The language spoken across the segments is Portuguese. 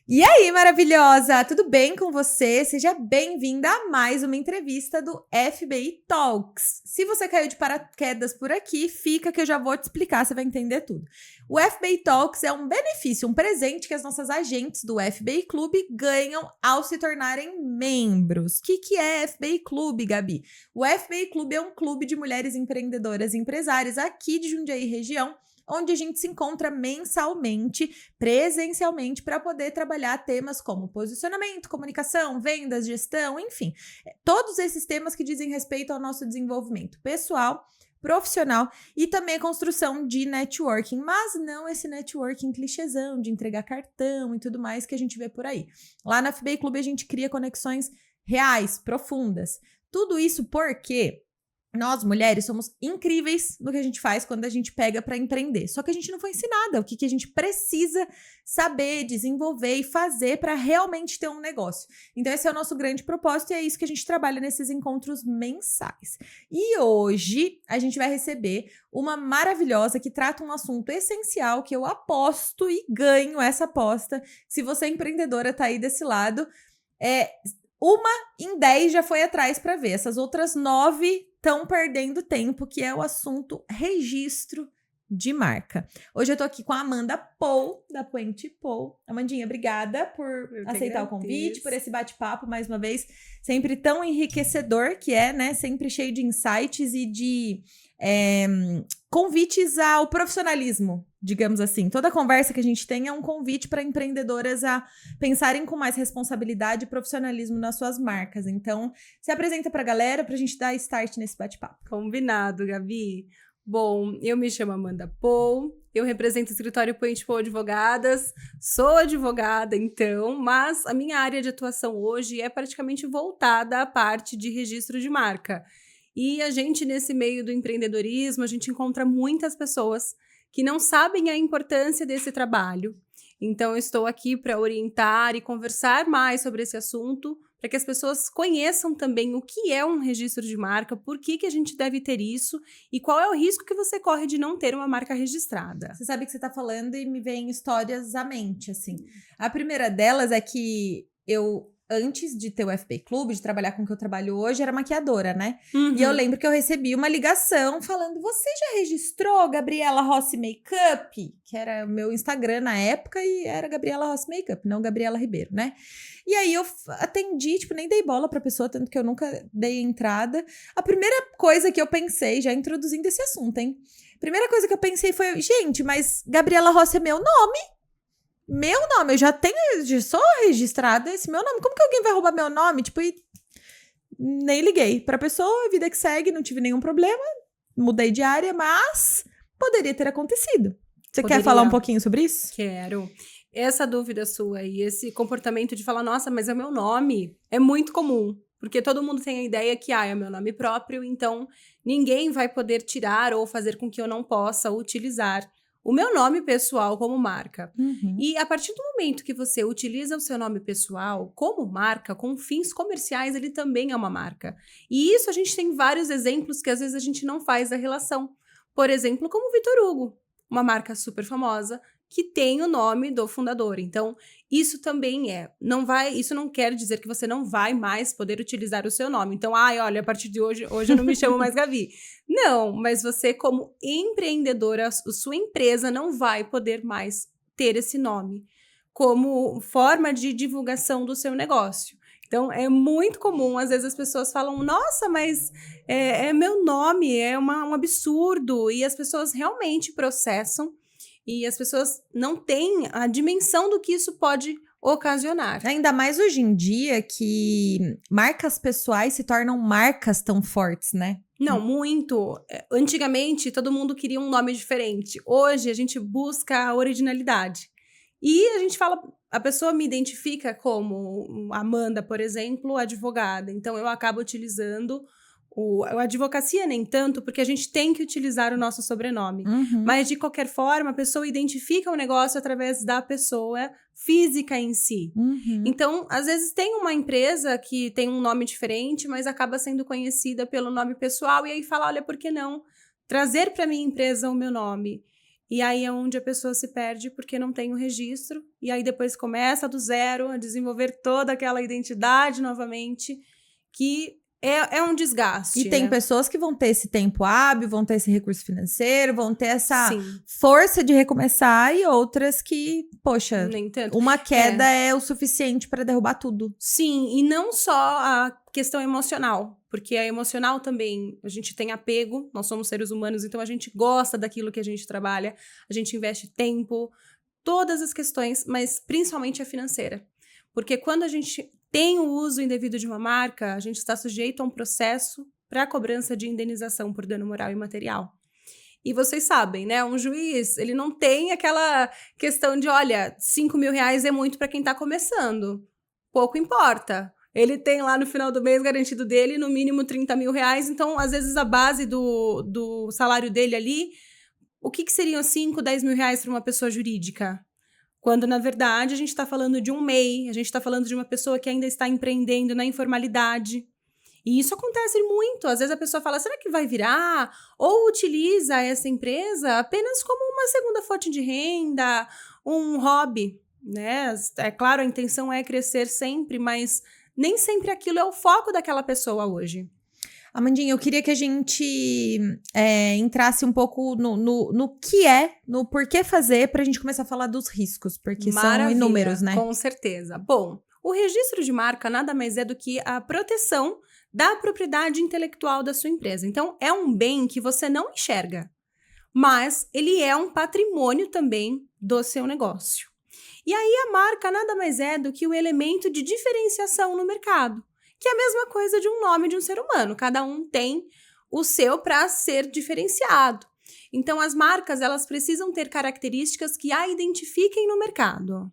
E aí, maravilhosa! Tudo bem com você? Seja bem-vinda a mais uma entrevista do FBI Talks. Se você caiu de paraquedas por aqui, fica que eu já vou te explicar, você vai entender tudo. O FBI Talks é um benefício, um presente que as nossas agentes do FBI Clube ganham ao se tornarem membros. O que é FBI Clube, Gabi? O FBI Clube é um clube de mulheres empreendedoras e empresárias aqui de Jundiaí região, onde a gente se encontra mensalmente, presencialmente, para poder trabalhar temas como posicionamento, comunicação, vendas, gestão, enfim, todos esses temas que dizem respeito ao nosso desenvolvimento pessoal, profissional e também a construção de networking, mas não esse networking clichêzão de entregar cartão e tudo mais que a gente vê por aí. Lá na FBI Clube a gente cria conexões reais, profundas. Tudo isso porque nós, mulheres, somos incríveis no que a gente faz quando a gente pega para empreender. Só que a gente não foi ensinada o que a gente precisa saber, desenvolver e fazer para realmente ter um negócio. Então, esse é o nosso grande propósito e é isso que a gente trabalha nesses encontros mensais. E hoje, a gente vai receber uma maravilhosa que trata um assunto essencial que eu aposto e ganho essa aposta. Se você é empreendedora, tá aí desse lado, uma em 10 já foi atrás para ver. Essas outras 9 estão perdendo tempo, que é o assunto registro de marca. Hoje eu tô aqui com a Amanda Paul, da Puente Paul. Amandinha, obrigada por aceitar o convite, por esse bate-papo, mais uma vez, sempre tão enriquecedor, que é, né, sempre cheio de insights e de convites ao profissionalismo, digamos assim. Toda conversa que a gente tem é um convite para empreendedoras a pensarem com mais responsabilidade e profissionalismo nas suas marcas. Então, se apresenta para a galera para a gente dar start nesse bate-papo. Combinado, Gabi. Bom, eu me chamo Amanda Paul, eu represento o escritório Puente Paul Advogadas, sou advogada então, mas a minha área de atuação hoje é praticamente voltada à parte de registro de marca. E a gente, nesse meio do empreendedorismo, a gente encontra muitas pessoas que não sabem a importância desse trabalho. Então, eu estou aqui para orientar e conversar mais sobre esse assunto, para que as pessoas conheçam também o que é um registro de marca, por que a gente deve ter isso e qual é o risco que você corre de não ter uma marca registrada. Você sabe que você está falando e me vem histórias à mente, assim. A primeira delas é que eu, antes de ter o FB Clube, de trabalhar com o que eu trabalho hoje, era maquiadora, né? Uhum. E eu lembro que eu recebi uma ligação falando: você já registrou Gabriela Rossi Makeup? Que era o meu Instagram na época e era Gabriela Rossi Makeup, não Gabriela Ribeiro, né? E aí eu atendi, tipo, nem dei bola pra pessoa, tanto que eu nunca dei entrada. A primeira coisa que eu pensei, já introduzindo esse assunto, hein? Primeira coisa que eu pensei foi: gente, mas Gabriela Rossi é meu nome. Meu nome, eu já sou registrada esse meu nome. Como que alguém vai roubar meu nome? Tipo, e nem liguei pra pessoa, vida que segue, não tive nenhum problema. Mudei de área, mas poderia ter acontecido. Você quer falar um pouquinho sobre isso? Quero. Essa dúvida sua e esse comportamento de falar, nossa, mas é meu nome, é muito comum. Porque todo mundo tem a ideia que, é meu nome próprio, então ninguém vai poder tirar ou fazer com que eu não possa utilizar o meu nome pessoal como marca. Uhum. E a partir do momento que você utiliza o seu nome pessoal como marca, com fins comerciais, ele também é uma marca. E isso a gente tem vários exemplos que às vezes a gente não faz a relação. Por exemplo, como o Vitor Hugo, uma marca super famosa, que tem o nome do fundador. Então, isso também isso não quer dizer que você não vai mais poder utilizar o seu nome. Então, olha, a partir de hoje eu não me chamo mais Gabi. Não, mas você como empreendedora, a sua empresa não vai poder mais ter esse nome como forma de divulgação do seu negócio. Então, é muito comum, às vezes as pessoas falam, nossa, mas é meu nome, é um absurdo. E as pessoas realmente processam e as pessoas não têm a dimensão do que isso pode ocasionar. Ainda mais hoje em dia que marcas pessoais se tornam marcas tão fortes, né? Não, muito. Antigamente, todo mundo queria um nome diferente. Hoje, a gente busca a originalidade. E a gente fala, a pessoa me identifica como Amanda, por exemplo, advogada. Então, eu acabo utilizando a advocacia nem tanto, porque a gente tem que utilizar o nosso sobrenome. Uhum. Mas, de qualquer forma, a pessoa identifica o negócio através da pessoa física em si. Uhum. Então, às vezes tem uma empresa que tem um nome diferente, mas acaba sendo conhecida pelo nome pessoal, e aí fala, olha, por que não trazer para minha empresa o meu nome? E aí é onde a pessoa se perde porque não tem o registro. E aí depois começa do zero a desenvolver toda aquela identidade novamente, que é um desgaste. E tem né? pessoas que vão ter esse tempo hábil, vão ter esse recurso financeiro, vão ter essa Sim, força de recomeçar, e outras que, poxa, nem tanto. uma queda é o suficiente para derrubar tudo. Sim, e não só a questão emocional, porque a emocional também, a gente tem apego, nós somos seres humanos, então a gente gosta daquilo que a gente trabalha, a gente investe tempo, todas as questões, mas principalmente a financeira. Porque quando a gente tem o uso indevido de uma marca, a gente está sujeito a um processo para cobrança de indenização por dano moral e material. E vocês sabem, né? Um juiz, ele não tem aquela questão de, olha, 5 mil reais é muito para quem está começando. Pouco importa. Ele tem lá no final do mês garantido dele, no mínimo 30 mil reais. Então, às vezes, a base do salário dele ali, o que seriam 5, 10 mil reais para uma pessoa jurídica? Quando, na verdade, a gente está falando de um MEI, a gente está falando de uma pessoa que ainda está empreendendo na informalidade. E isso acontece muito. Às vezes a pessoa fala, será que vai virar? Ou utiliza essa empresa apenas como uma segunda fonte de renda, um hobby, né? É claro, a intenção é crescer sempre, mas nem sempre aquilo é o foco daquela pessoa hoje. Amandinha, eu queria que a gente entrasse um pouco no que no porquê fazer, pra gente começar a falar dos riscos, porque são inúmeros, né? Com certeza. Bom, o registro de marca nada mais é do que a proteção da propriedade intelectual da sua empresa. Então, é um bem que você não enxerga, mas ele é um patrimônio também do seu negócio. E aí, a marca nada mais é do que o elemento de diferenciação no mercado, que é a mesma coisa de um nome de um ser humano. Cada um tem o seu para ser diferenciado. Então, as marcas, elas precisam ter características que a identifiquem no mercado.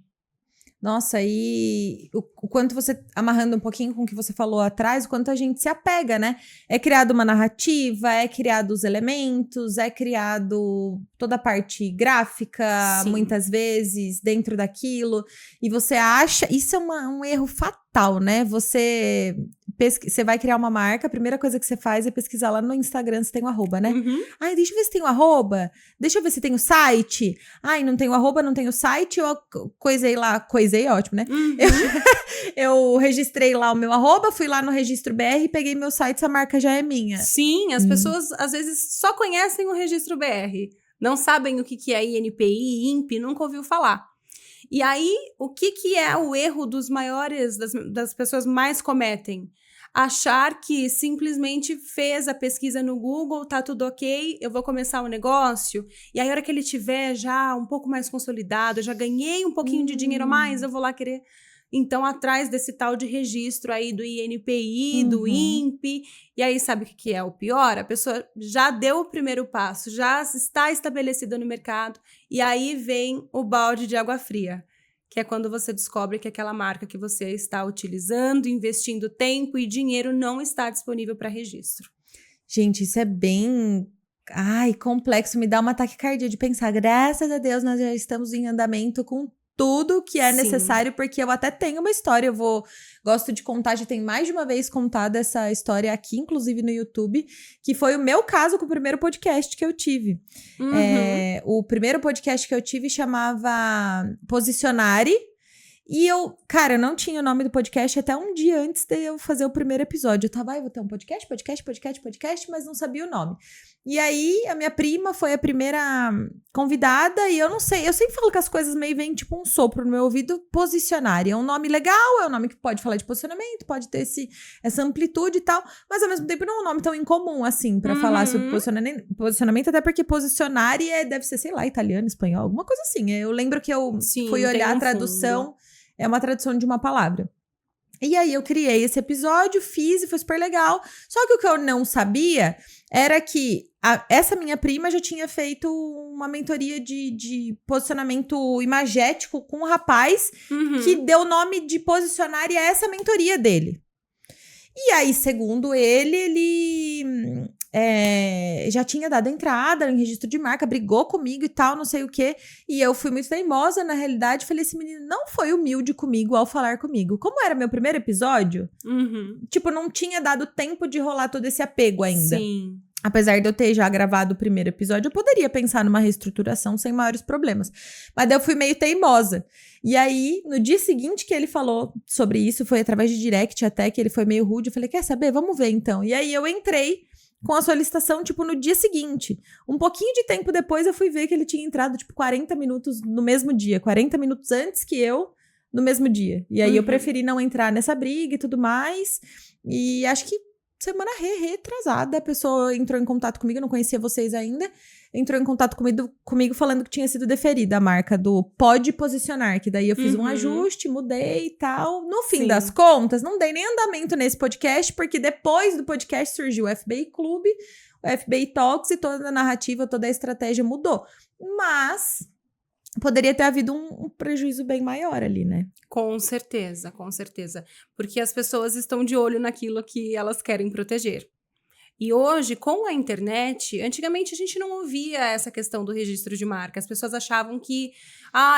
Nossa, e o quanto você, amarrando um pouquinho com o que você falou atrás, o quanto a gente se apega, né? É criado uma narrativa, é criado os elementos, é criado toda a parte gráfica, Sim. muitas vezes, dentro daquilo. E você acha... Isso é um erro fatal, né? Você vai criar uma marca, a primeira coisa que você faz é pesquisar lá no Instagram se tem um arroba, né? Uhum. Ai, deixa eu ver se tem o arroba. Deixa eu ver se tem o site. Ai, não tem o arroba, não tem o site. Eu coisei lá. Coisei, ótimo, né? Uhum. Eu registrei lá o meu arroba, fui lá no registro BR, peguei meu site, essa marca já é minha. Sim, as pessoas às vezes só conhecem o registro BR. Não sabem o que é INPI, INPE, nunca ouviu falar. E aí, o que é o erro dos maiores, das pessoas mais cometem? Achar que simplesmente fez a pesquisa no Google, tá tudo ok, eu vou começar o negócio, e aí a hora que ele tiver já um pouco mais consolidado, eu já ganhei um pouquinho de dinheiro a mais, eu vou lá querer... Então, atrás desse tal de registro aí do INPI, do INPE, e aí sabe o que é o pior? A pessoa já deu o primeiro passo, já está estabelecida no mercado, e aí vem o balde de água fria, que é quando você descobre que aquela marca que você está utilizando, investindo tempo e dinheiro não está disponível para registro. Gente, isso é bem... Ai, complexo, me dá uma taquicardia de pensar, graças a Deus nós já estamos em andamento com tudo que é necessário, porque eu até tenho uma história, gosto de contar, já tem mais de uma vez contado essa história aqui, inclusive no YouTube, que foi o meu caso com o primeiro podcast que eu tive. O primeiro podcast que eu tive chamava Posicionare, e eu não tinha o nome do podcast até um dia antes de eu fazer o primeiro episódio. Eu tava, vou ter um podcast, mas não sabia o nome. E aí, a minha prima foi a primeira convidada, e eu não sei, eu sempre falo que as coisas meio vêm tipo um sopro no meu ouvido. Posicionar, é um nome legal, é um nome que pode falar de posicionamento, pode ter essa amplitude e tal, mas ao mesmo tempo não é um nome tão incomum assim pra falar sobre posicionamento, até porque posicionar deve ser, sei lá, italiano, espanhol, alguma coisa assim. Eu lembro que eu fui olhar a tradução, é uma tradução de uma palavra. E aí eu criei esse episódio, fiz e foi super legal. Só que o que eu não sabia era que essa minha prima já tinha feito uma mentoria de posicionamento imagético com um rapaz que deu o nome de posicionar a essa mentoria dele. E aí, segundo ele já tinha dado entrada em registro de marca, brigou comigo e tal, não sei o quê. E eu fui muito teimosa, na realidade. Falei, esse menino não foi humilde comigo ao falar comigo. Como era meu primeiro episódio, tipo, não tinha dado tempo de rolar todo esse apego ainda. Sim. Apesar de eu ter já gravado o primeiro episódio, eu poderia pensar numa reestruturação sem maiores problemas. Mas daí eu fui meio teimosa. E aí, no dia seguinte que ele falou sobre isso, foi através de direct até, que ele foi meio rude, eu falei, quer saber? Vamos ver então. E aí eu entrei com a solicitação, tipo, no dia seguinte. Um pouquinho de tempo depois eu fui ver que ele tinha entrado, tipo, 40 minutos no mesmo dia. 40 minutos antes que eu, no mesmo dia. E aí eu preferi não entrar nessa briga e tudo mais. E acho que semana retrasada, a pessoa entrou em contato comigo, eu não conhecia vocês ainda, entrou em contato comigo falando que tinha sido deferida a marca do Pode Posicionar, que daí eu fiz um ajuste, mudei e tal. No fim das contas, não dei nem andamento nesse podcast, porque depois do podcast surgiu o FBI Clube, o FBI Talks e toda a narrativa, toda a estratégia mudou. Mas poderia ter havido um prejuízo bem maior ali, né? Com certeza, com certeza. Porque as pessoas estão de olho naquilo que elas querem proteger. E hoje, com a internet, antigamente a gente não ouvia essa questão do registro de marca. As pessoas achavam que,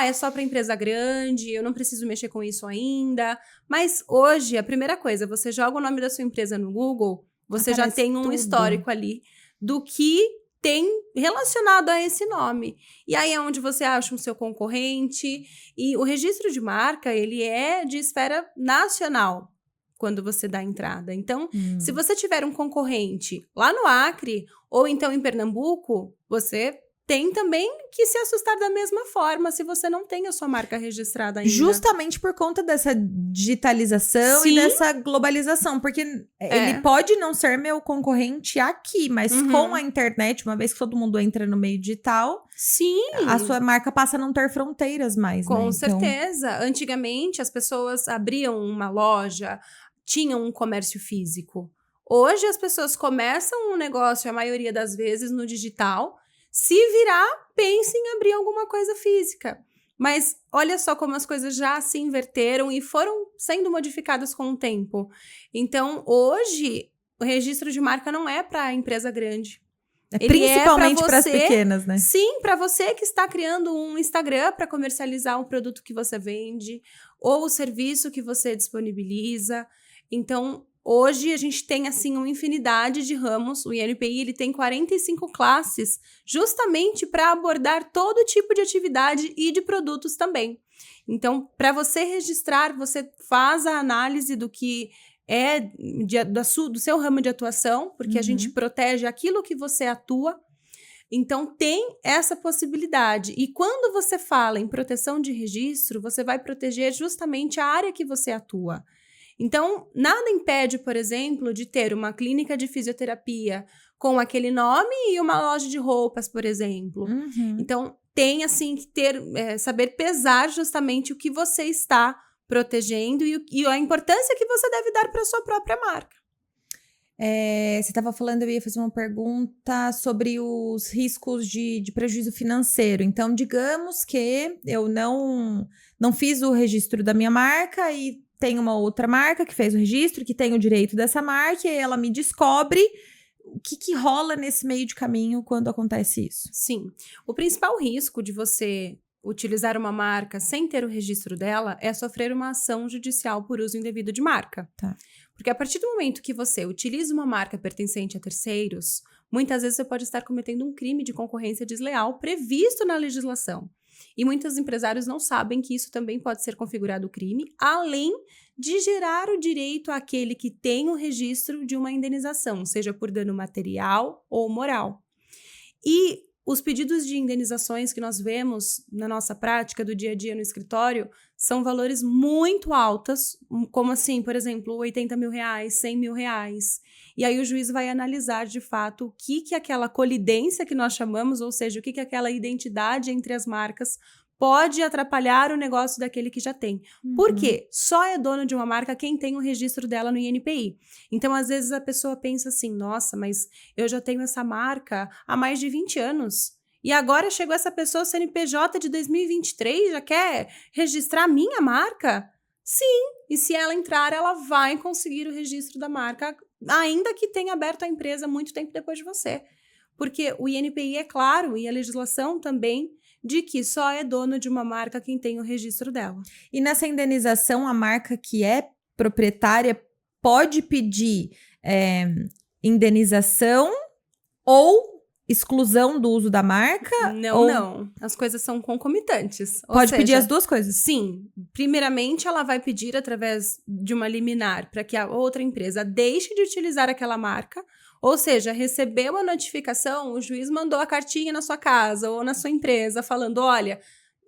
é só para empresa grande, eu não preciso mexer com isso ainda. Mas hoje, a primeira coisa, você joga o nome da sua empresa no Google, você já tem um histórico ali do que tem relacionado a esse nome. E aí é onde você acha o seu concorrente. E o registro de marca, ele é de esfera nacional, quando você dá entrada. Então, se você tiver um concorrente lá no Acre, ou então em Pernambuco, você tem também que se assustar da mesma forma se você não tem a sua marca registrada ainda. Justamente por conta dessa digitalização e dessa globalização. Porque ele pode não ser meu concorrente aqui, mas com a internet, uma vez que todo mundo entra no meio digital, a sua marca passa a não ter fronteiras mais, Com né? certeza. Antigamente, as pessoas abriam uma loja, tinham um comércio físico. Hoje, as pessoas começam um negócio, a maioria das vezes, no digital. Se virar, pense em abrir alguma coisa física. Mas olha só como as coisas já se inverteram e foram sendo modificadas com o tempo. Então, hoje, o registro de marca não é para empresa grande. Principalmente para as pequenas, né? Sim, para você que está criando um Instagram para comercializar o produto que você vende ou o serviço que você disponibiliza. Então, hoje a gente tem assim uma infinidade de ramos. O INPI ele tem 45 classes, justamente para abordar todo tipo de atividade e de produtos também. Então, para você registrar, você faz a análise do que é do seu ramo de atuação, porque a gente protege aquilo que você atua. Então, tem essa possibilidade. E quando você fala em proteção de registro, você vai proteger justamente a área que você atua. Então, nada impede, por exemplo, de ter uma clínica de fisioterapia com aquele nome e uma loja de roupas, por exemplo. Então, tem assim que ter, saber pesar justamente o que você está protegendo e a importância que você deve dar para a sua própria marca. Você estava falando, eu ia fazer uma pergunta sobre os riscos de prejuízo financeiro. Então, digamos que eu não fiz o registro da minha marca e tem uma outra marca que fez o registro, que tem o direito dessa marca, e ela me descobre. O que rola nesse meio de caminho quando acontece isso? Sim. O principal risco de você utilizar uma marca sem ter o registro dela é sofrer uma ação judicial por uso indevido de marca. Tá. Porque a partir do momento que você utiliza uma marca pertencente a terceiros, muitas vezes você pode estar cometendo um crime de concorrência desleal previsto na legislação. E muitos empresários não sabem que isso também pode ser configurado crime, além de gerar o direito àquele que tem o registro de uma indenização, seja por dano material ou moral. E os pedidos de indenizações que nós vemos na nossa prática do dia a dia no escritório são valores muito altos, como assim, por exemplo, 80 mil reais, 100 mil reais. E aí o juiz vai analisar de fato o que aquela colidência que nós chamamos, ou seja, o que aquela identidade entre as marcas pode atrapalhar o negócio daquele que já tem. Por quê? Só é dono de uma marca quem tem o registro dela no INPI. Então, às vezes, a pessoa pensa assim, nossa, mas eu já tenho essa marca há mais de 20 anos. E agora chegou essa pessoa CNPJ de 2023, já quer registrar a minha marca? Sim, e se ela entrar, ela vai conseguir o registro da marca, ainda que tenha aberto a empresa muito tempo depois de você. Porque o INPI é claro, e a legislação também, de que só é dono de uma marca quem tem o registro dela. E nessa indenização, a marca que é proprietária pode pedir indenização ou exclusão do uso da marca? Não. As coisas são concomitantes. Pode pedir as duas coisas? Sim. Primeiramente, ela vai pedir através de uma liminar para que a outra empresa deixe de utilizar aquela marca. Ou seja, recebeu a notificação, o juiz mandou a cartinha na sua casa ou na sua empresa falando, olha,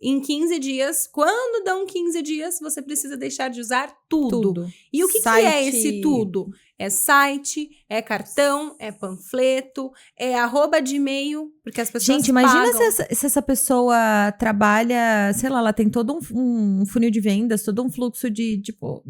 em 15 dias, quando dão 15 dias, você precisa deixar de usar tudo. E o que é esse tudo? É site, é cartão, é panfleto, é arroba de e-mail, porque as pessoas Gente, imagina pagam. se essa pessoa trabalha, sei lá, ela tem todo um funil de vendas, todo um fluxo de, tipo,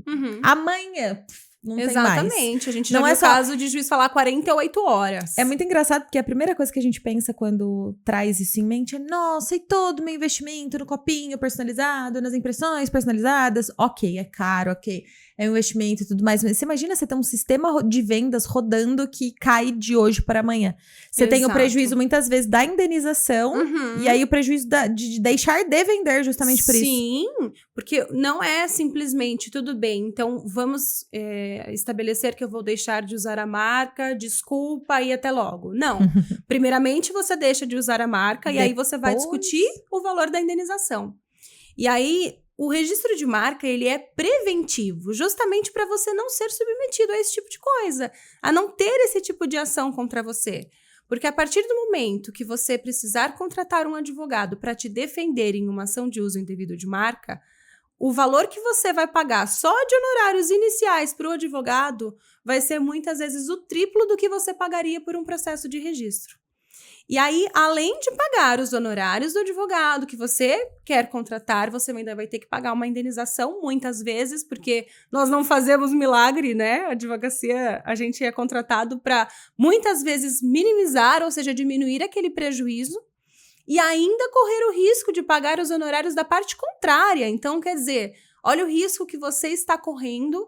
amanhã... Não tem mais. Exatamente. A gente já Não viu é o só... caso de juiz falar 48 horas. É muito engraçado, porque a primeira coisa que a gente pensa quando traz isso em mente é, nossa, e todo o meu investimento no copinho personalizado, nas impressões personalizadas. Ok, é caro, ok. É um investimento e tudo mais. Mas você imagina você ter um sistema de vendas rodando que cai de hoje para amanhã. Você tem o prejuízo, muitas vezes, da indenização. E aí o prejuízo de deixar de vender justamente por isso. Sim, porque não é simplesmente tudo bem. Então, vamos estabelecer que eu vou deixar de usar a marca, desculpa e até logo. Não. Primeiramente, você deixa de usar a marca e aí você vai discutir o valor da indenização. E aí... O registro de marca, ele é preventivo, justamente para você não ser submetido a esse tipo de coisa, a não ter esse tipo de ação contra você. Porque a partir do momento que você precisar contratar um advogado para te defender em uma ação de uso indevido de marca, o valor que você vai pagar só de honorários iniciais para o advogado vai ser muitas vezes o triplo do que você pagaria por um processo de registro. E aí, além de pagar os honorários do advogado que você quer contratar, você ainda vai ter que pagar uma indenização, muitas vezes, porque nós não fazemos milagre, né? A advocacia, a gente é contratado para, muitas vezes, minimizar, ou seja, diminuir aquele prejuízo, e ainda correr o risco de pagar os honorários da parte contrária. Então, quer dizer, olha o risco que você está correndo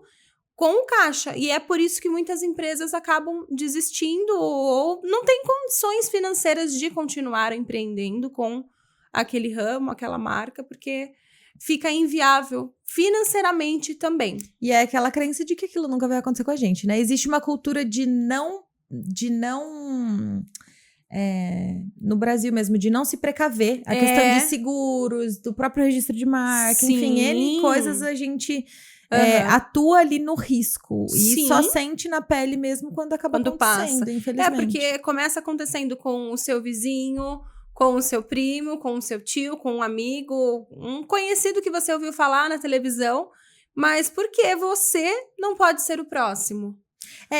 com o caixa. E é por isso que muitas empresas acabam desistindo ou não têm condições financeiras de continuar empreendendo com aquele ramo, aquela marca, porque fica inviável financeiramente também. E é aquela crença de que aquilo nunca vai acontecer com a gente, né? Existe uma cultura de não no Brasil mesmo, de não se precaver. A questão de seguros, do próprio registro de marca, enfim, N coisas a gente... atua ali no risco. E só sente na pele mesmo quando acaba acontecendo, passa. Infelizmente. Porque começa acontecendo com o seu vizinho, com o seu primo, com o seu tio, com um amigo, um conhecido que você ouviu falar na televisão, mas por que você não pode ser o próximo?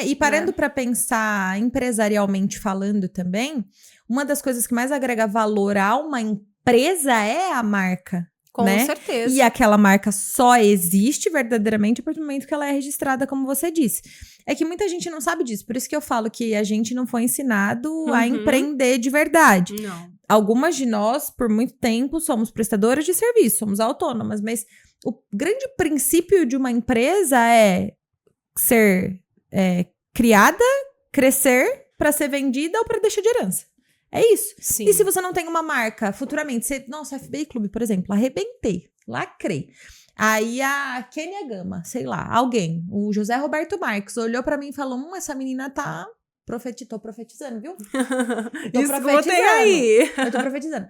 E parando para pensar empresarialmente falando também, uma das coisas que mais agrega valor a uma empresa é a marca. Com certeza. E aquela marca só existe verdadeiramente a partir do momento que ela é registrada, como você disse. É que muita gente não sabe disso, por isso que eu falo que a gente não foi ensinado a empreender de verdade. Não. Algumas de nós, por muito tempo, somos prestadoras de serviço, somos autônomas, mas o grande princípio de uma empresa é ser criada, crescer para ser vendida ou para deixar de herança. É isso. Sim. E se você não tem uma marca, futuramente, nossa, FBI Clube, por exemplo, arrebentei, lacrei. Aí a Kênia Gama, sei lá, alguém, o José Roberto Marques, olhou pra mim e falou, essa menina tá... Tô profetizando, viu? Eu tô profetizando.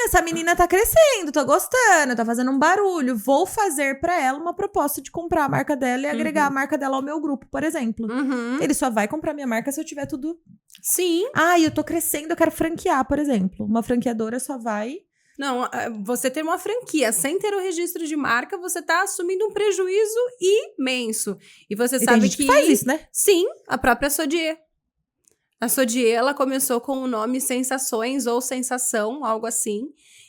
Essa menina tá crescendo, tô gostando, tá fazendo um barulho. Vou fazer pra ela uma proposta de comprar a marca dela e agregar a marca dela ao meu grupo, por exemplo. Ele só vai comprar minha marca se eu tiver tudo... Sim. Eu tô crescendo, eu quero franquear, por exemplo. Uma franqueadora só vai... Não, você ter uma franquia sem ter o registro de marca, você tá assumindo um prejuízo imenso. E você sabe tem gente que faz isso, né? Sim, a própria Sodier. A Sodier, ela começou com o nome Sensações ou Sensação, algo assim.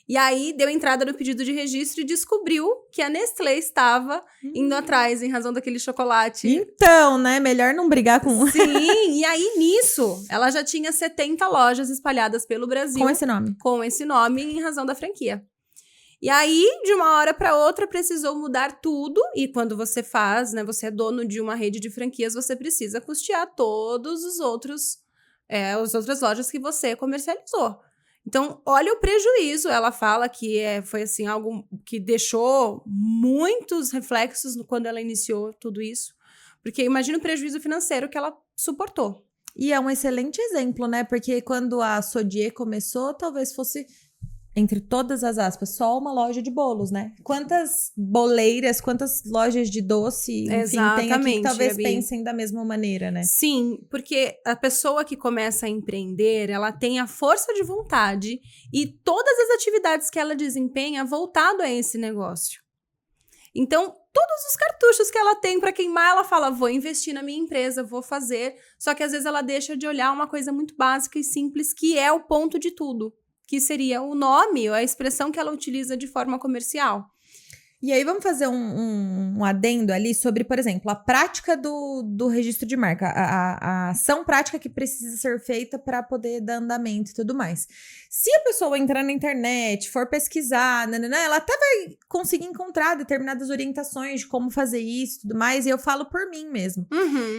E aí, deu entrada no pedido de registro e descobriu que a Nestlé estava indo atrás em razão daquele chocolate. Então, né? Melhor não brigar com... Sim, e aí nisso, ela já tinha 70 lojas espalhadas pelo Brasil. Com esse nome. Com esse nome em razão da franquia. E aí, de uma hora para outra, precisou mudar tudo. E quando você faz, né? Você é dono de uma rede de franquias, você precisa custear todos os outros... as outras lojas que você comercializou. Então, olha o prejuízo. Ela fala que foi assim, algo que deixou muitos reflexos quando ela iniciou tudo isso. Porque imagina o prejuízo financeiro que ela suportou. E é um excelente exemplo, né? Porque quando a Sodier começou, talvez fosse, entre todas as aspas, só uma loja de bolos, né? Quantas boleiras, quantas lojas de doce, enfim, tem aqui que Exatamente, talvez Gabi. pensem da mesma maneira, né? Sim, porque a pessoa que começa a empreender, ela tem a força de vontade e todas as atividades que ela desempenha voltado a esse negócio. Então, todos os cartuchos que ela tem para queimar, ela fala, vou investir na minha empresa, vou fazer. Só que às vezes ela deixa de olhar uma coisa muito básica e simples, que é o ponto de tudo, que seria o nome ou a expressão que ela utiliza de forma comercial. E aí vamos fazer um adendo ali sobre, por exemplo, a prática do registro de marca, a ação prática que precisa ser feita para poder dar andamento e tudo mais. Se a pessoa entrar na internet, for pesquisar, ela até vai conseguir encontrar determinadas orientações de como fazer isso e tudo mais, e eu falo por mim mesmo.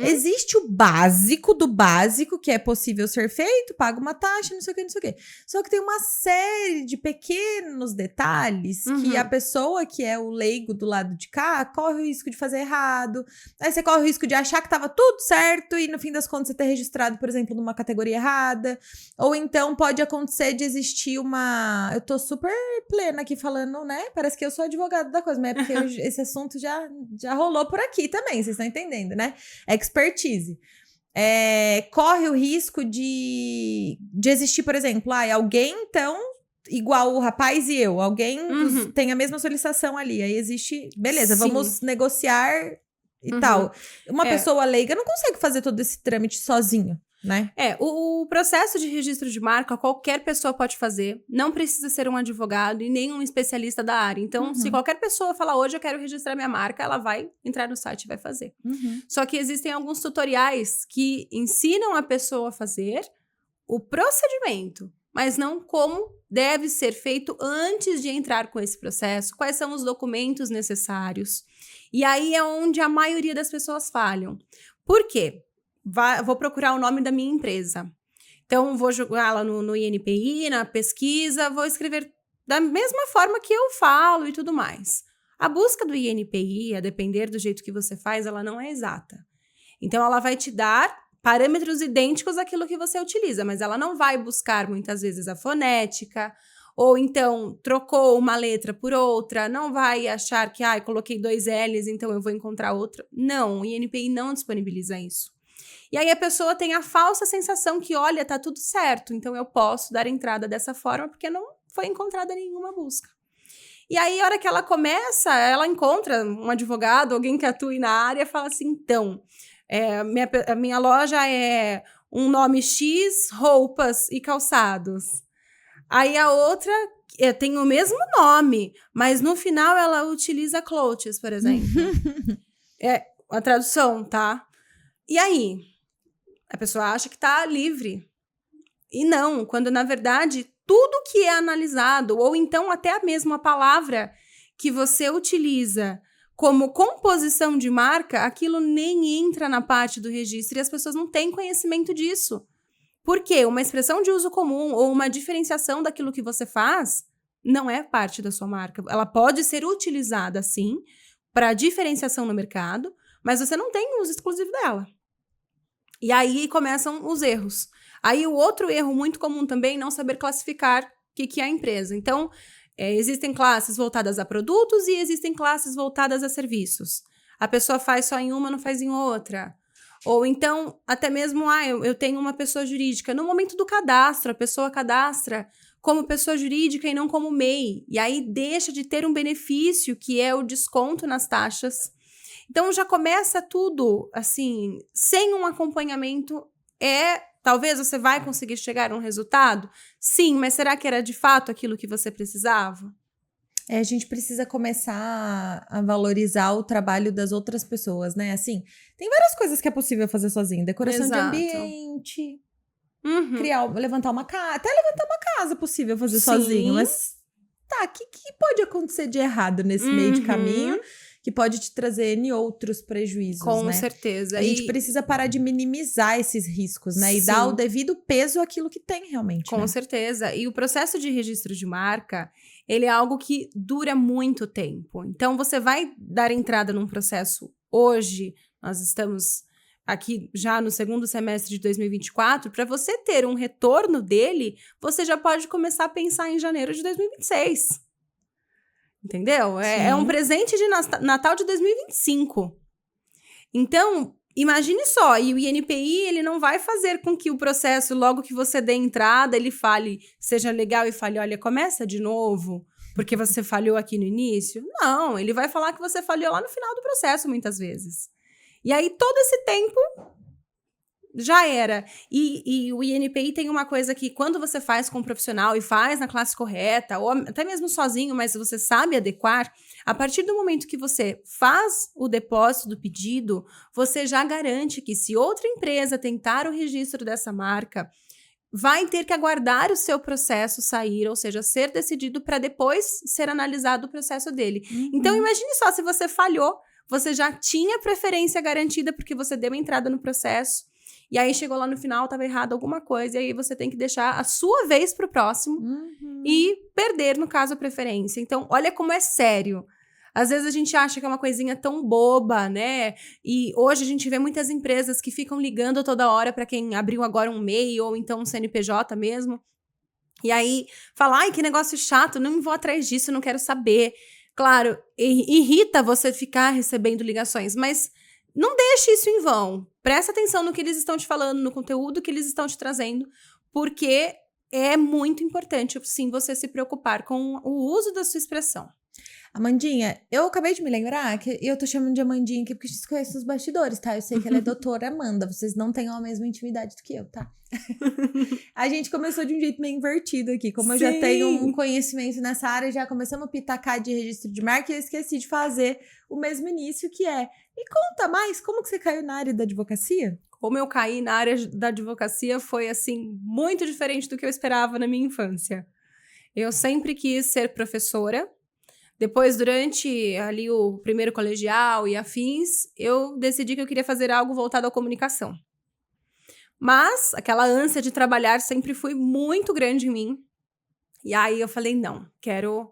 Existe o básico do básico, que é possível ser feito, paga uma taxa, não sei o que, não sei o que. Só que tem uma série de pequenos detalhes que a pessoa que é o leigo do lado de cá corre o risco de fazer errado. Aí você corre o risco de achar que tava tudo certo e no fim das contas você ter registrado, por exemplo, numa categoria errada. Ou então pode acontecer de existir uma... Eu tô super plena aqui falando, né? Parece que eu sou advogada da coisa, mas é porque esse assunto já rolou por aqui também, vocês estão entendendo, né? Expertise. Corre o risco de existir, por exemplo, alguém, então, igual o rapaz e eu, alguém tem a mesma solicitação ali, aí existe, beleza, Sim. vamos negociar e tal. Uma pessoa leiga não consegue fazer todo esse trâmite sozinho, né? O processo de registro de marca qualquer pessoa pode fazer, não precisa ser um advogado e nem um especialista da área. Então, se qualquer pessoa falar hoje eu quero registrar minha marca, ela vai entrar no site e vai fazer. Só que existem alguns tutoriais que ensinam a pessoa a fazer o procedimento, mas não como deve ser feito antes de entrar com esse processo, quais são os documentos necessários. E aí é onde a maioria das pessoas falham. Por quê? Vou procurar o nome da minha empresa. Então, vou jogá-la no INPI, na pesquisa, vou escrever da mesma forma que eu falo e tudo mais. A busca do INPI, a depender do jeito que você faz, ela não é exata. Então, ela vai te dar parâmetros idênticos àquilo que você utiliza, mas ela não vai buscar, muitas vezes, a fonética, ou então trocou uma letra por outra, não vai achar que, coloquei 2 L's, então eu vou encontrar outra. Não, o INPI não disponibiliza isso. E aí a pessoa tem a falsa sensação que, olha, tá tudo certo, então eu posso dar entrada dessa forma porque não foi encontrada nenhuma busca. E aí, a hora que ela começa, ela encontra um advogado, alguém que atue na área, e fala assim, então, a minha loja é um nome X, roupas e calçados. Aí a outra tem o mesmo nome, mas no final ela utiliza clothes, por exemplo. A tradução, tá? E aí? A pessoa acha que tá livre. E não, quando na verdade tudo que é analisado, ou então até a mesma palavra que você utiliza como composição de marca, aquilo nem entra na parte do registro e as pessoas não têm conhecimento disso. Por quê? Uma expressão de uso comum ou uma diferenciação daquilo que você faz não é parte da sua marca. Ela pode ser utilizada, sim, para diferenciação no mercado, mas você não tem uso exclusivo dela. E aí começam os erros. Aí o outro erro muito comum também é não saber classificar o que é a empresa. Então, existem classes voltadas a produtos e existem classes voltadas a serviços. A pessoa faz só em uma, não faz em outra. Ou então, até mesmo, eu tenho uma pessoa jurídica. No momento do cadastro, a pessoa cadastra como pessoa jurídica e não como MEI. E aí deixa de ter um benefício, que é o desconto nas taxas. Então, já começa tudo, assim, sem um acompanhamento. Talvez você vai conseguir chegar a um resultado? Sim, mas será que era de fato aquilo que você precisava? A gente precisa começar a valorizar o trabalho das outras pessoas, né? Assim, tem várias coisas que é possível fazer sozinho. Decoração Exato. de ambiente, levantar uma casa. Até levantar uma casa é possível fazer Sim. sozinho. Mas, o que pode acontecer de errado nesse meio de caminho? Que pode te trazer N outros prejuízos, Com né? certeza. A gente precisa parar de minimizar esses riscos, né? E dar o devido peso àquilo que tem realmente, Com certeza. E o processo de registro de marca, ele é algo que dura muito tempo. Então, você vai dar entrada num processo hoje, nós estamos aqui já no segundo semestre de 2024, para você ter um retorno dele, você já pode começar a pensar em janeiro de 2026. Entendeu? É um presente de Natal de 2025. Então, imagine só, e o INPI, ele não vai fazer com que o processo, logo que você dê entrada, ele fale, seja legal e fale, olha, começa de novo, porque você falhou aqui no início. Não, ele vai falar que você falhou lá no final do processo, muitas vezes. E aí, todo esse tempo já era. E o INPI tem uma coisa que, quando você faz com um profissional e faz na classe correta, ou até mesmo sozinho, mas você sabe adequar, a partir do momento que você faz o depósito do pedido, você já garante que, se outra empresa tentar o registro dessa marca, vai ter que aguardar o seu processo sair, ou seja, ser decidido para depois ser analisado o processo dele. Então, imagine só, se você falhou, você já tinha preferência garantida porque você deu entrada no processo, e aí chegou lá no final, estava errado alguma coisa, e aí você tem que deixar a sua vez para o próximo e perder, no caso, a preferência. Então, olha como é sério. Às vezes a gente acha que é uma coisinha tão boba, né? E hoje a gente vê muitas empresas que ficam ligando toda hora para quem abriu agora um MEI ou então um CNPJ mesmo. E aí fala, ai, que negócio chato, não vou atrás disso, não quero saber. Claro, irrita você ficar recebendo ligações, mas não deixe isso em vão. Presta atenção no que eles estão te falando, no conteúdo que eles estão te trazendo, porque é muito importante, sim, você se preocupar com o uso da sua expressão. Amandinha, eu acabei de me lembrar que eu tô chamando de Amandinha aqui porque a gente conhece os bastidores, tá? Eu sei que ela é doutora Amanda, vocês não têm a mesma intimidade do que eu, tá? A gente começou de um jeito meio invertido aqui, como eu já tenho um conhecimento nessa área, já começamos a pitacar de registro de marca e eu esqueci de fazer o mesmo início, que é, me conta mais, como que você caiu na área da advocacia? Como eu caí na área da advocacia foi, assim, muito diferente do que eu esperava na minha infância. Eu sempre quis ser professora. Depois, durante ali o primeiro colegial e afins, eu decidi que eu queria fazer algo voltado à comunicação. Mas aquela ânsia de trabalhar sempre foi muito grande em mim. E aí eu falei, não, quero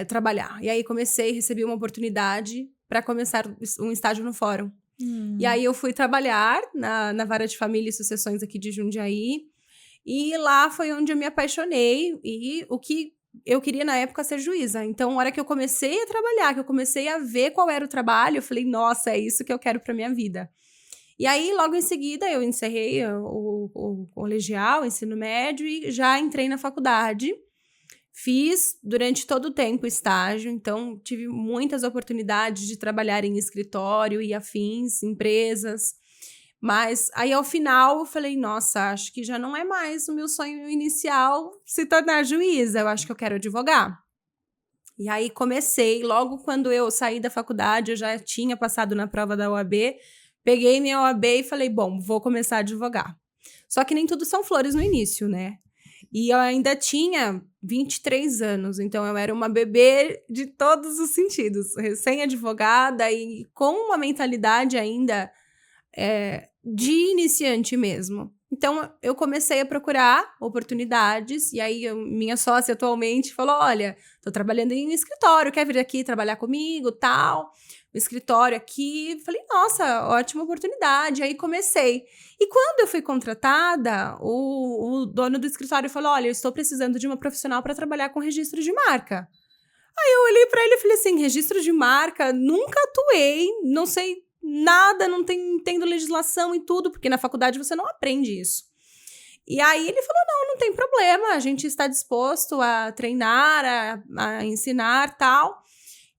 trabalhar. E aí recebi uma oportunidade para começar um estágio no fórum. E aí eu fui trabalhar na Vara de Família e Sucessões aqui de Jundiaí. E lá foi onde eu me apaixonei. E o que eu queria na época ser juíza. Então, na hora que eu comecei a trabalhar, que eu comecei a ver qual era o trabalho, eu falei, nossa, é isso que eu quero para minha vida. E aí, logo em seguida, eu encerrei o colegial, o ensino médio, e já entrei na faculdade. Fiz durante todo o tempo estágio, então tive muitas oportunidades de trabalhar em escritório e afins, empresas. Mas aí, ao final, eu falei, nossa, acho que já não é mais o meu sonho inicial se tornar juíza, eu acho que eu quero advogar. E aí comecei, logo quando eu saí da faculdade, eu já tinha passado na prova da OAB, peguei minha OAB e falei, bom, vou começar a advogar. Só que nem tudo são flores no início, né? E eu ainda tinha 23 anos, então eu era uma bebê de todos os sentidos, recém-advogada e com uma mentalidade ainda de iniciante mesmo. Então, eu comecei a procurar oportunidades, e aí minha sócia atualmente falou, olha, tô trabalhando em um escritório, quer vir aqui trabalhar comigo, tal? O escritório aqui, falei, nossa, ótima oportunidade, aí comecei. E quando eu fui contratada, o dono do escritório falou, olha, eu estou precisando de uma profissional para trabalhar com registro de marca. Aí eu olhei para ele e falei assim, registro de marca, nunca atuei, não sei nada, não entendo legislação e tudo, porque na faculdade você não aprende isso. E aí ele falou, não tem problema, a gente está disposto a treinar, a ensinar, tal.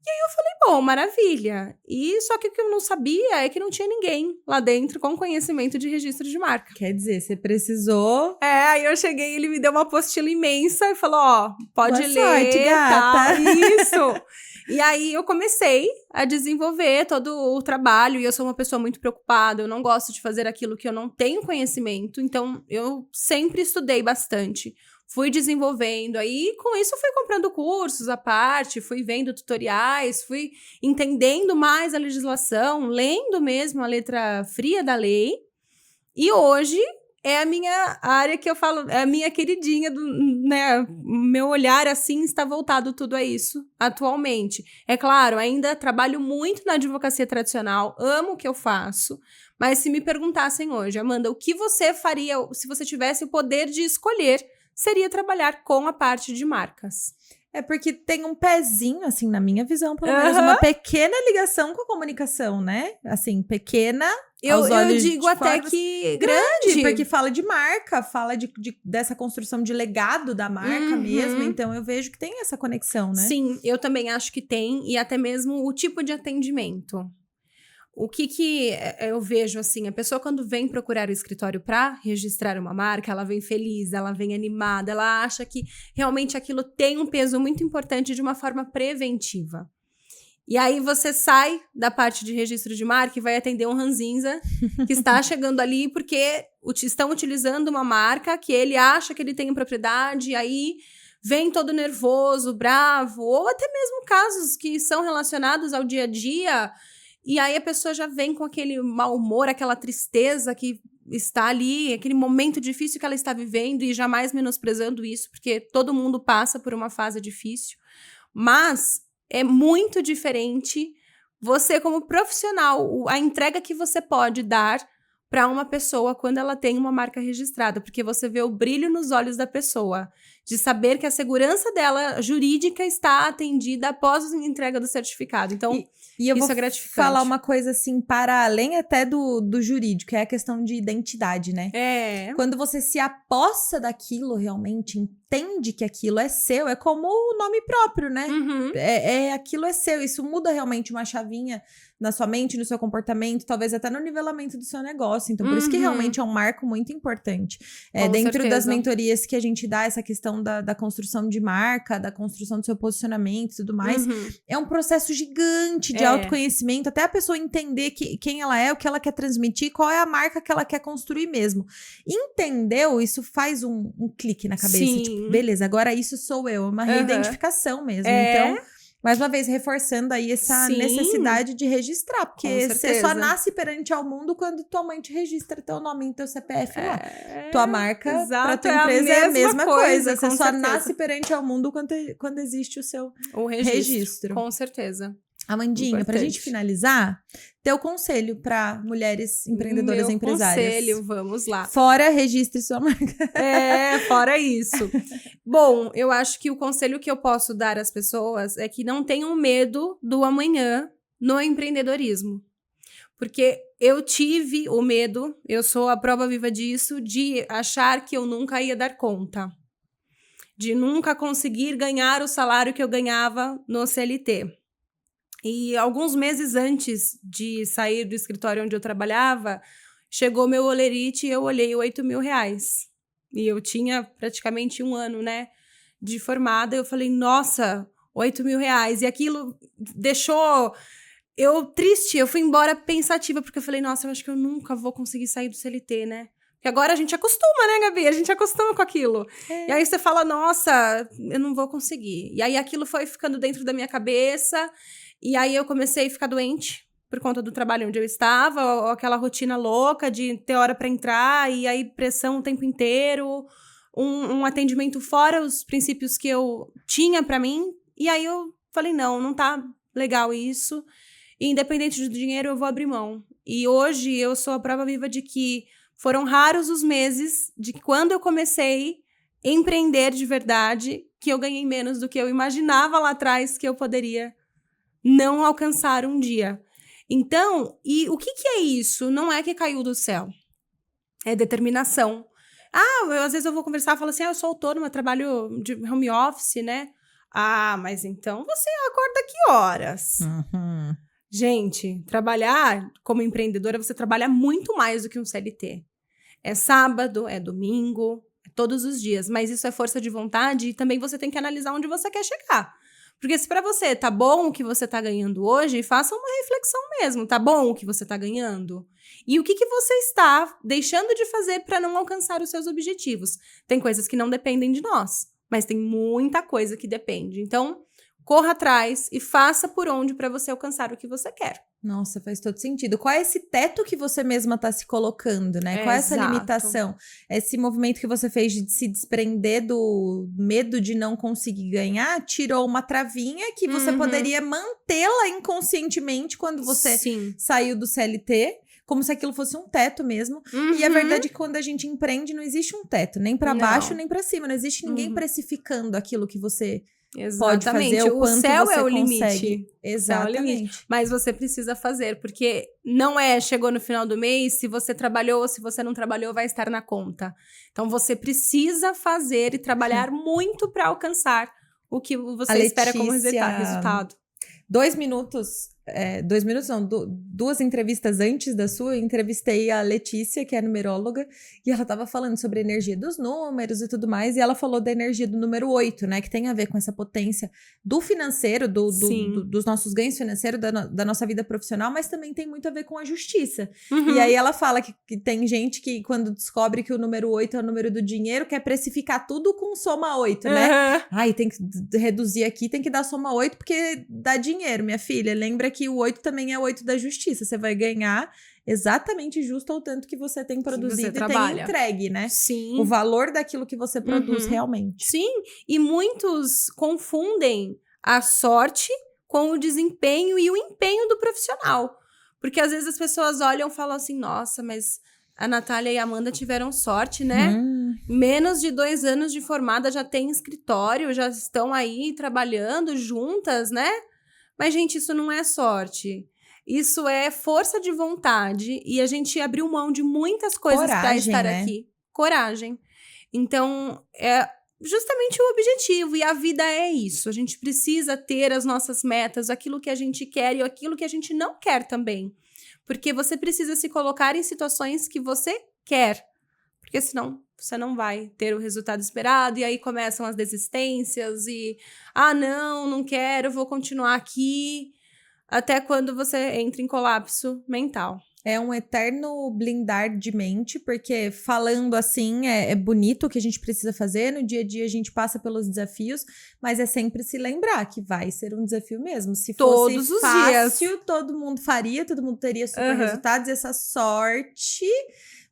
E aí eu falei, bom, maravilha. E só que o que eu não sabia é que não tinha ninguém lá dentro com conhecimento de registro de marca. Quer dizer, você precisou... Aí eu cheguei, ele me deu uma apostila imensa e falou, ó, pode Boa ler, sorte, gata. Tá? Isso. E aí eu comecei a desenvolver todo o trabalho, e eu sou uma pessoa muito preocupada, eu não gosto de fazer aquilo que eu não tenho conhecimento, então eu sempre estudei bastante, fui desenvolvendo, aí com isso fui comprando cursos à parte, fui vendo tutoriais, fui entendendo mais a legislação, lendo mesmo a letra fria da lei, e hoje é a minha área que eu falo, é a minha queridinha, né? Meu olhar, assim, está voltado tudo a isso atualmente. É claro, ainda trabalho muito na advocacia tradicional, amo o que eu faço, mas se me perguntassem hoje, Amanda, o que você faria se você tivesse o poder de escolher, seria trabalhar com a parte de marcas. É porque tem um pezinho, assim, na minha visão, pelo menos, uma pequena ligação com a comunicação, né? Assim, pequena aos olhos eu digo de até fora, que grande. porque fala de marca, fala dessa construção de legado da marca mesmo. Então, eu vejo que tem essa conexão, né? Sim, eu também acho que tem. E até mesmo o tipo de atendimento. O que eu vejo, assim, a pessoa quando vem procurar o escritório para registrar uma marca, ela vem feliz, ela vem animada, ela acha que realmente aquilo tem um peso muito importante de uma forma preventiva. E aí você sai da parte de registro de marca e vai atender um ranzinza que está chegando ali porque estão utilizando uma marca que ele acha que ele tem propriedade, e aí vem todo nervoso, bravo, ou até mesmo casos que são relacionados ao dia a dia. E aí a pessoa já vem com aquele mau humor, aquela tristeza que está ali, aquele momento difícil que ela está vivendo, e jamais menosprezando isso, porque todo mundo passa por uma fase difícil. Mas é muito diferente você, como profissional, a entrega que você pode dar para uma pessoa quando ela tem uma marca registrada, porque você vê o brilho nos olhos da pessoa, de saber que a segurança dela jurídica está atendida após a entrega do certificado. Então, e eu isso vou é gratificante. falar uma coisa assim, para além até do jurídico, é a questão de identidade, né? Quando você se apossa daquilo realmente, entende que aquilo é seu, é como o nome próprio, né? Aquilo é seu, isso muda realmente uma chavinha na sua mente, no seu comportamento, talvez até no nivelamento do seu negócio. Então, por isso que realmente é um marco muito importante. Dentro das mentorias que a gente dá, essa questão da construção de marca, da construção do seu posicionamento e tudo mais, é um processo gigante de autoconhecimento, até a pessoa entender quem ela é, o que ela quer transmitir, qual é a marca que ela quer construir mesmo. Entendeu? Isso faz um clique na cabeça. Sim. Tipo, beleza, agora isso sou eu. É uma reidentificação mesmo. Então, mais uma vez, reforçando aí essa necessidade de registrar. Porque você só nasce perante ao mundo quando tua mãe te registra teu nome e teu CPF lá. Tua marca pra tua empresa é a mesma coisa. Você só nasce perante ao mundo quando existe o seu registro. Com certeza. Amandinha, pra gente finalizar, teu conselho para mulheres empreendedoras e empresárias. Conselho, vamos lá. Fora registre sua marca. Fora isso. Bom, eu acho que o conselho que eu posso dar às pessoas é que não tenham medo do amanhã no empreendedorismo. Porque eu tive o medo, eu sou a prova viva disso, de achar que eu nunca ia dar conta. De nunca conseguir ganhar o salário que eu ganhava no CLT. E alguns meses antes de sair do escritório onde eu trabalhava, chegou meu holerite e eu olhei R$8.000. E eu tinha praticamente 1 ano, né, de formada. Eu falei, nossa, R$8.000. E aquilo deixou eu triste. Eu fui embora pensativa, porque eu falei, nossa, eu acho que eu nunca vou conseguir sair do CLT, né? Porque agora a gente acostuma, né, Gabi? A gente acostuma com aquilo. E aí você fala, nossa, eu não vou conseguir. E aí aquilo foi ficando dentro da minha cabeça. E aí eu comecei a ficar doente por conta do trabalho onde eu estava, aquela rotina louca de ter hora para entrar, e aí pressão o tempo inteiro, um atendimento fora os princípios que eu tinha para mim. E aí eu falei, não tá legal isso. E independente do dinheiro, eu vou abrir mão. E hoje eu sou a prova viva de que foram raros os meses de que quando eu comecei a empreender de verdade, que eu ganhei menos do que eu imaginava lá atrás que eu poderia não alcançar um dia. Então, e o que é isso? Não é que caiu do céu. É determinação. Às vezes eu vou conversar e falo assim, eu sou autônoma, trabalho de home office, né? Mas então você acorda que horas? Gente, trabalhar como empreendedora, você trabalha muito mais do que um CLT. É sábado, é domingo, é todos os dias. Mas isso é força de vontade e também você tem que analisar onde você quer chegar. Porque se para você tá bom o que você tá ganhando hoje, faça uma reflexão mesmo. Tá bom o que você tá ganhando? E o que você está deixando de fazer para não alcançar os seus objetivos? Tem coisas que não dependem de nós, mas tem muita coisa que depende. Então, corra atrás e faça por onde para você alcançar o que você quer. Nossa, faz todo sentido. Qual é esse teto que você mesma tá se colocando, né? Qual é essa Exato. limitação? Esse movimento que você fez de se desprender do medo de não conseguir ganhar, tirou uma travinha que você poderia mantê-la inconscientemente quando você Sim. saiu do CLT, como se aquilo fosse um teto mesmo. E a verdade é que quando a gente empreende, não existe um teto, nem pra baixo, nem pra cima. Não existe ninguém precificando aquilo que você pode fazer, o quanto céu você é o consegue. limite. Exatamente. Mas você precisa fazer, porque não chegou no final do mês, se você trabalhou ou se você não trabalhou, vai estar na conta. Então você precisa fazer e trabalhar muito para alcançar o que você espera como resultado. 2 minutos, 2 minutos não, 2 entrevistas antes da sua, eu entrevistei a Letícia, que é numeróloga, e ela tava falando sobre a energia dos números e tudo mais, e ela falou da energia do número 8, né, que tem a ver com essa potência do financeiro, dos nossos ganhos financeiros, da nossa vida profissional, mas também tem muito a ver com a justiça. E aí ela fala que tem gente que, quando descobre que o número 8 é o número do dinheiro, quer precificar tudo com soma 8, né? Ai, tem que reduzir aqui, tem que dar soma 8, porque dá dinheiro, minha filha. Lembra que o 8 também é o 8 da justiça. Você vai ganhar exatamente justo ao tanto que você tem produzido e tem entregue, né? Sim. O valor daquilo que você produz realmente. Sim, e muitos confundem a sorte com o desempenho e o empenho do profissional. Porque às vezes as pessoas olham e falam assim, nossa, mas a Natália e a Amanda tiveram sorte, né? Menos de 2 anos de formada, já tem escritório, já estão aí trabalhando juntas, né? Mas, gente, isso não é sorte. Isso é força de vontade. E a gente abriu mão de muitas coisas para estar aqui. Coragem. Então, é justamente o objetivo. E a vida é isso. A gente precisa ter as nossas metas, aquilo que a gente quer e aquilo que a gente não quer também. Porque você precisa se colocar em situações que você quer. Porque senão você não vai ter o resultado esperado. E aí começam as desistências e... Ah, não quero, vou continuar aqui. Até quando você entra em colapso mental. É um eterno blindar de mente, porque falando assim é bonito o que a gente precisa fazer, no dia a dia a gente passa pelos desafios, mas é sempre se lembrar que vai ser um desafio mesmo. Se fosse Todos os fácil, dias. todo mundo faria, todo mundo teria super resultados, e essa sorte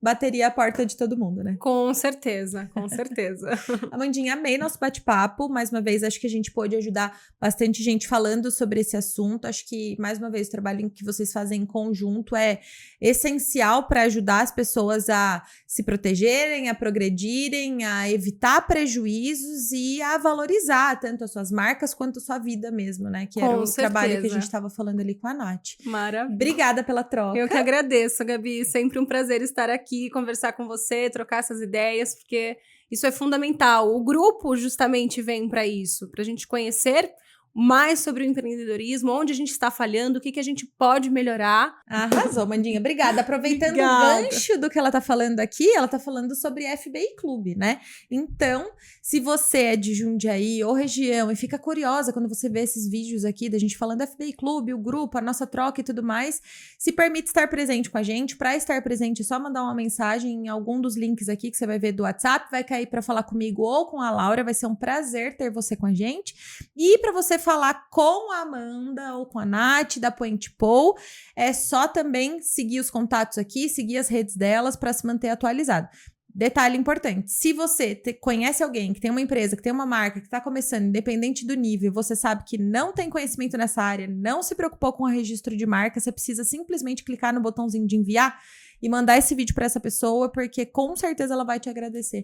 bateria a porta de todo mundo, né? Com certeza, com certeza. Amandinha, amei nosso bate-papo. Mais uma vez, acho que a gente pôde ajudar bastante gente falando sobre esse assunto. Acho que, mais uma vez, o trabalho que vocês fazem em conjunto é essencial para ajudar as pessoas a se protegerem, a progredirem, a evitar prejuízos e a valorizar tanto as suas marcas quanto a sua vida mesmo, né? Que era o trabalho que a gente estava falando ali com a Nath. Maravilha. Obrigada pela troca. Eu que agradeço, Gabi. Sempre um prazer estar aqui, conversar com você, trocar essas ideias, porque isso é fundamental. O grupo justamente vem para isso, para a gente conhecer mais sobre o empreendedorismo, onde a gente está falhando, o que a gente pode melhorar. Arrasou, Mandinha. Obrigada. Aproveitando o gancho do que ela tá falando aqui, ela tá falando sobre FBI Clube, né? Então, se você é de Jundiaí ou região e fica curiosa quando você vê esses vídeos aqui da gente falando FBI Clube, o grupo, a nossa troca e tudo mais, se permite estar presente com a gente. Para estar presente, é só mandar uma mensagem em algum dos links aqui que você vai ver do WhatsApp, vai cair para falar comigo ou com a Laura. Vai ser um prazer ter você com a gente. E para você falar com a Amanda ou com a Nath da Point Pole, é só também seguir os contatos aqui, seguir as redes delas para se manter atualizado. Detalhe importante, se você conhece alguém que tem uma empresa, que tem uma marca, que está começando, independente do nível, você sabe que não tem conhecimento nessa área, não se preocupou com o registro de marca, você precisa simplesmente clicar no botãozinho de enviar e mandar esse vídeo para essa pessoa, porque com certeza ela vai te agradecer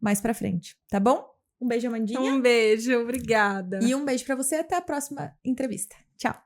mais pra frente, tá bom? Um beijo, Amandinha. Um beijo, obrigada. E um beijo pra você, até a próxima entrevista. Tchau.